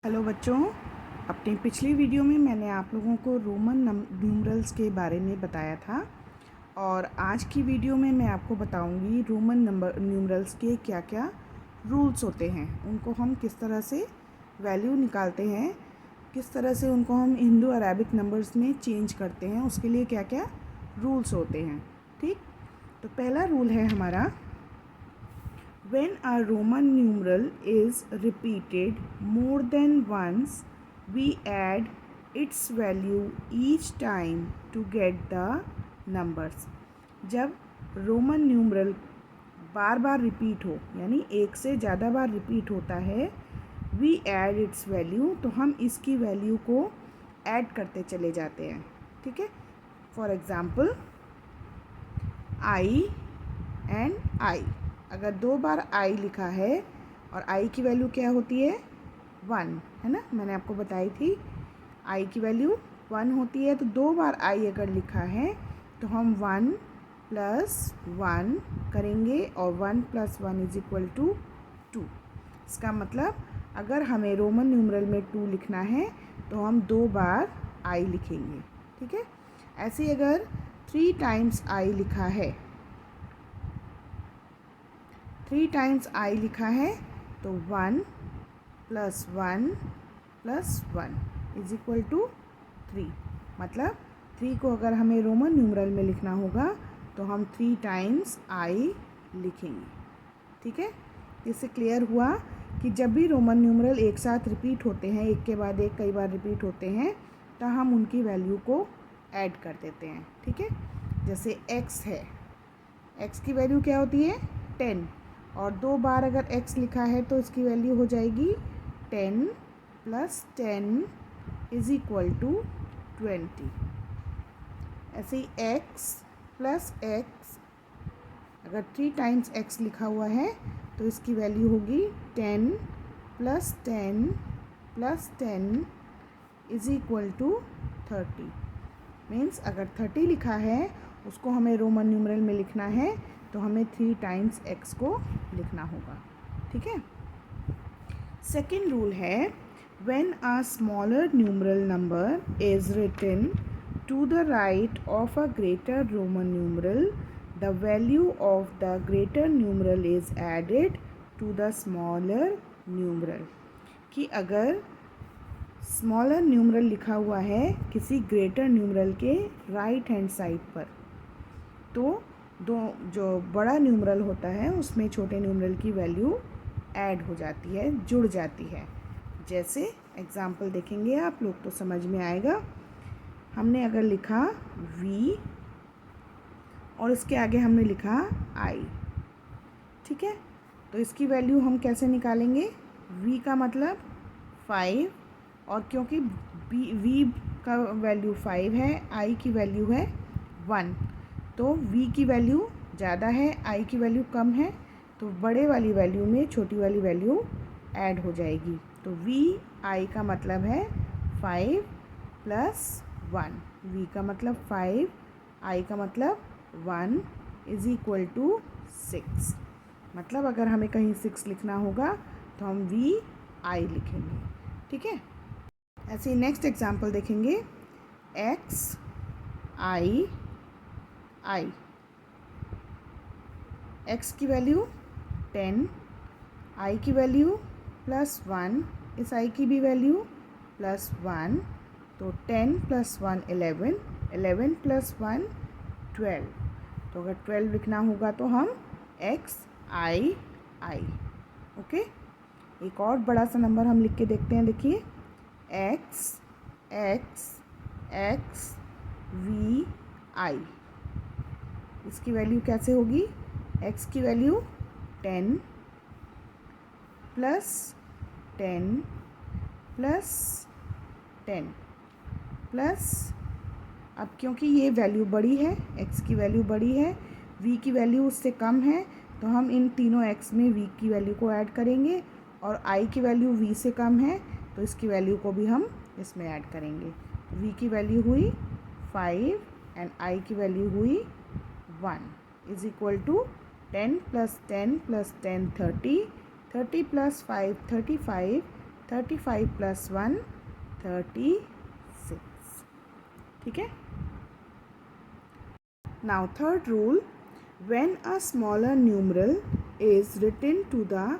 Hello बच्चों, अपनी पिछली वीडियो में मैंने आप लोगों को रोमन न्यूमरल्स के बारे में बताया था और आज की वीडियो में मैं आपको बताऊंगी रोमन न्यूमरल्स के क्या क्या रूल्स होते हैं, उनको हम किस तरह से वैल्यू निकालते हैं, किस तरह से उनको हम हिंदू अरेबिक नंबर्स में चेंज करते हैं, उसके लिए क्या क्या रूल्स होते हैं। ठीक, तो पहला रूल है हमारा, when a Roman numeral is repeated more than once, we add its value each time to get the numbers. जब रोमन न्यूमरल बार बार रिपीट हो, यानी एक से ज़्यादा बार रिपीट होता है, वी ऐड इट्स वैल्यू, तो हम इसकी वैल्यू को ऐड करते चले जाते हैं। ठीक है, for example I and I, अगर 2 बार आई लिखा है और आई की वैल्यू क्या होती है 1, है ना, मैंने आपको बताई थी आई की वैल्यू 1 होती है। तो 2 बार आई अगर लिखा है तो हम 1 + 1 करेंगे और 1 + 1 = 2। इसका मतलब अगर हमें रोमन न्यूमरल में 2 लिखना है तो हम 2 बार आई लिखेंगे। ठीक है, ऐसे ही अगर 3 टाइम्स आई लिखा है, 3 टाइम्स आई लिखा है तो 1 + 1 + 1 = 3। मतलब 3 को अगर हमें रोमन न्यूमरल में लिखना होगा तो हम 3 टाइम्स आई लिखेंगे। ठीक है, इससे क्लियर हुआ कि जब भी रोमन न्यूमरल एक साथ रिपीट होते हैं, एक के बाद एक कई बार रिपीट होते हैं, तो हम उनकी वैल्यू को ऐड कर देते हैं। ठीक है, जैसे x है, x की वैल्यू क्या होती है 10, और 2 बार अगर x लिखा है तो इसकी वैल्यू हो जाएगी 10 + 10 = 20। ऐसे ही x + x, अगर 3 टाइम्स x लिखा हुआ है तो इसकी वैल्यू होगी 10 + 10 + 10 = 30। मीन्स अगर 30 लिखा है उसको हमें रोमन न्यूमरल में लिखना है तो हमें 3 टाइम्स x को लिखना होगा। ठीक है, सेकेंड रूल है, when a smaller numeral number is written to the right of a greater Roman numeral, the value of the greater numeral is added to the smaller numeral. कि अगर smaller numeral लिखा हुआ है किसी greater numeral के right hand side पर, तो जो बड़ा न्यूमरल होता है उसमें छोटे न्यूमरल की वैल्यू ऐड हो जाती है, जुड़ जाती है। जैसे एग्जाम्पल देखेंगे आप लोग तो समझ में आएगा। हमने अगर लिखा v और इसके आगे हमने लिखा i, ठीक है, तो इसकी वैल्यू हम कैसे निकालेंगे, v का मतलब 5, और क्योंकि v का वैल्यू 5 है, i की वैल्यू है 1, तो v की वैल्यू ज़्यादा है, i की वैल्यू कम है, तो बड़े वाली वैल्यू में छोटी वाली वैल्यू ऐड हो जाएगी। तो vi का मतलब है 5 + 1, v का मतलब 5, i का मतलब 1 = 6। मतलब अगर हमें कहीं 6 लिखना होगा तो हम vi लिखेंगे। ठीक है, ऐसे ही नेक्स्ट एग्जाम्पल देखेंगे, x i i, x की वैल्यू 10, i की वैल्यू +1, इस i की भी वैल्यू +1, तो 10 + 1 11, 11 + 1 12। तो अगर 12 लिखना होगा तो हम x i i। ओके, एक और बड़ा सा नंबर हम लिख के देखते हैं। देखिए, x x x v i, इसकी वैल्यू कैसे होगी, x की वैल्यू 10 + 10 + 10 प्लस, अब क्योंकि ये वैल्यू बड़ी है, x की वैल्यू बड़ी है, v की वैल्यू उससे कम है, तो हम इन तीनों x में v की वैल्यू को ऐड करेंगे, और i की वैल्यू v से कम है तो इसकी वैल्यू को भी हम इसमें ऐड करेंगे। v की वैल्यू हुई 5 एंड i की वैल्यू हुई 1 = 10 + 10 + 10 30, 30 + 5 35, 35 + 1 36. ठीक है. Now third rule, when a smaller numeral is written to the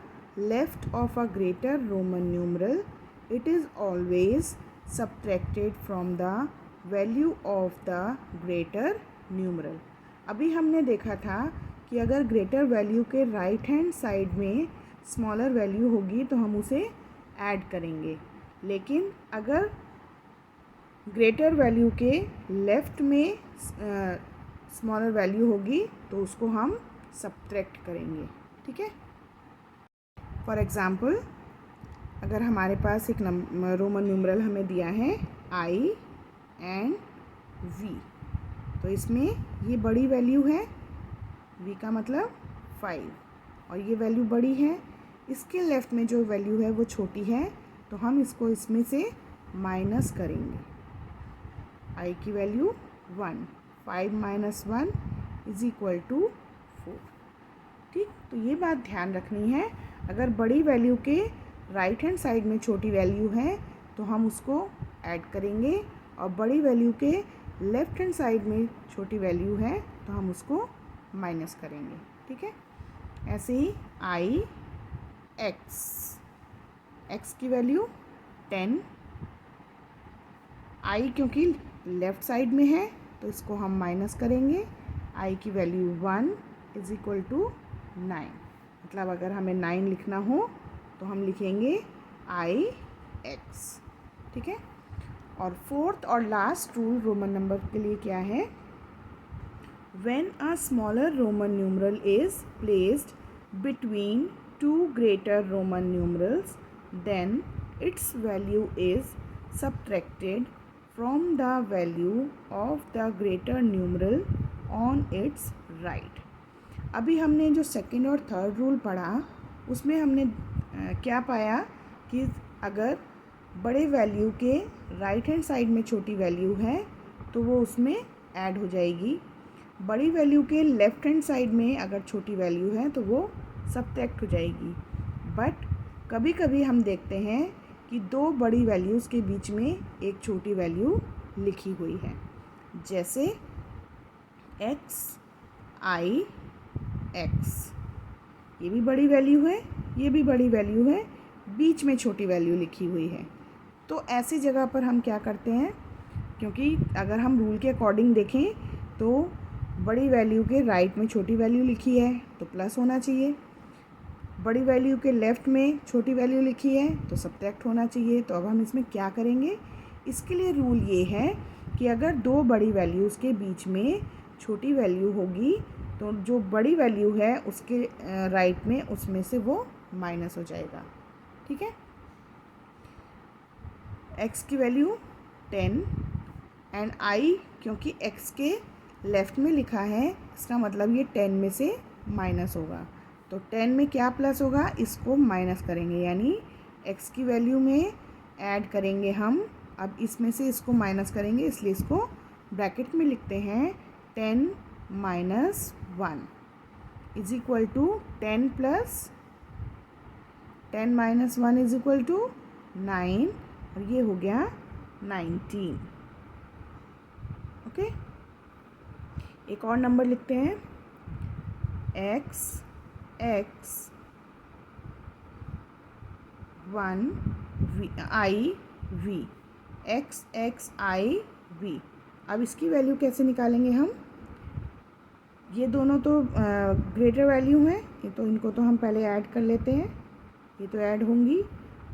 left of a greater Roman numeral, it is always subtracted from the value of the greater numeral. अभी हमने देखा था कि अगर ग्रेटर वैल्यू के राइट हैंड साइड में smaller value होगी तो हम उसे ऐड करेंगे, लेकिन अगर ग्रेटर वैल्यू के लेफ़्ट में स्मॉलर वैल्यू होगी तो उसको हम सब्ट्रैक्ट करेंगे. ठीक है. फॉर एग्ज़ाम्पल, अगर हमारे पास एक रोमन न्यूमरल हमें दिया है I एंड V, तो इसमें ये बड़ी वैल्यू है, V का मतलब 5, और ये वैल्यू बड़ी है. इसके लेफ़्ट में जो वैल्यू है वो छोटी है, तो हम इसको इसमें से माइनस करेंगे. I की वैल्यू 1, 5 - 1 = 4. ठीक. तो ये बात ध्यान रखनी है, अगर बड़ी वैल्यू के राइट हैंड साइड में छोटी वैल्यू है तो हम उसको ऐड करेंगे, और बड़ी वैल्यू के लेफ़्ट हैंड साइड में छोटी वैल्यू है तो हम उसको माइनस करेंगे. ठीक है. ऐसे ही I x की वैल्यू 10. I क्योंकि लेफ़्ट साइड में है तो इसको हम माइनस करेंगे. I की वैल्यू 1 = 9. मतलब अगर हमें 9 लिखना हो तो हम लिखेंगे IX. ठीक है. और फोर्थ और लास्ट रूल रोमन नंबर के लिए क्या है, when a smaller Roman numeral is placed between two greater Roman numerals, then its value is subtracted from the value of the greater numeral on its right. अभी हमने जो second और third rule पढ़ा उसमें हमने क्या पाया कि अगर बड़े वैल्यू के राइट हैंड साइड में छोटी वैल्यू है तो वो उसमें ऐड हो जाएगी. बड़ी वैल्यू के लेफ़्ट हैंड साइड में अगर छोटी वैल्यू है तो वो सब्ट्रैक्ट हो जाएगी. बट कभी कभी हम देखते हैं कि दो बड़ी वैल्यूज़ के बीच में एक छोटी वैल्यू लिखी हुई है, जैसे XIX. ये भी बड़ी वैल्यू है, ये भी बड़ी वैल्यू है, बीच में छोटी वैल्यू लिखी हुई है. तो ऐसी जगह पर हम क्या करते हैं, क्योंकि अगर हम रूल के अकॉर्डिंग देखें तो बड़ी वैल्यू के राइट में छोटी वैल्यू लिखी है तो प्लस होना चाहिए, बड़ी वैल्यू के लेफ़्ट में छोटी वैल्यू लिखी है तो सब्ट्रैक्ट होना चाहिए. तो अब हम इसमें क्या करेंगे, इसके लिए रूल ये है कि अगर दो बड़ी वैल्यूज़ के बीच में छोटी वैल्यू होगी तो जो बड़ी वैल्यू है उसके राइट में उसमें से वो माइनस हो जाएगा. ठीक है. x की वैल्यू 10 एंड I क्योंकि x के लेफ़्ट में लिखा है इसका मतलब ये 10 में से माइनस होगा. तो 10 में क्या प्लस होगा, इसको माइनस करेंगे, यानी x की वैल्यू में ऐड करेंगे हम. अब इसमें से इसको माइनस करेंगे, इसलिए इसको ब्रैकेट में लिखते हैं 10 - 1 = 10 + 10 - 1 = 9, और ये हो गया 19. ओके. एक और नंबर लिखते हैं XX 1IV XXIV. अब इसकी वैल्यू कैसे निकालेंगे हम, ये दोनों तो ग्रेटर वैल्यू हैं, ये तो इनको तो हम पहले ऐड कर लेते हैं, ये तो ऐड होंगी.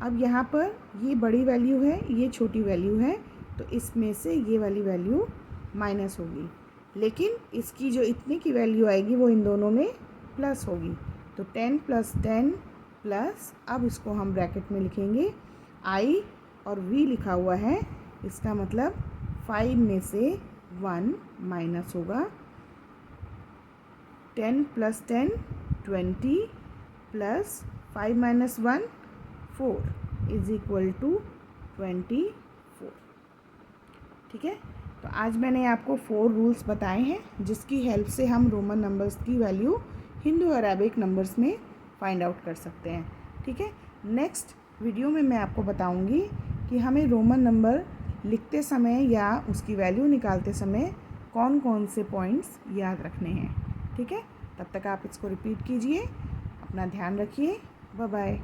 अब यहाँ पर ये बड़ी वैल्यू है, ये छोटी वैल्यू है, तो इसमें से ये वाली वैल्यू माइनस होगी, लेकिन इसकी जो इतने की वैल्यू आएगी वो इन दोनों में प्लस होगी. तो 10 + 10 प्लस, अब इसको हम ब्रैकेट में लिखेंगे I और V लिखा हुआ है, इसका मतलब 5 में से 1 माइनस होगा. 10 + 10 20 प्लस 5 - 1 4 = 24. ठीक है. तो आज मैंने आपको 4 रूल्स बताए हैं जिसकी हेल्प से हम रोमन नंबर्स की वैल्यू हिंदू अरेबिक नंबर्स में फाइंड आउट कर सकते हैं. ठीक है. नेक्स्ट वीडियो में मैं आपको बताऊंगी कि हमें रोमन नंबर लिखते समय या उसकी वैल्यू निकालते समय कौन कौन से पॉइंट्स याद रखने हैं। ठीक है, तब तक आप इसको रिपीट कीजिए। अपना ध्यान रखिए। Bye bye.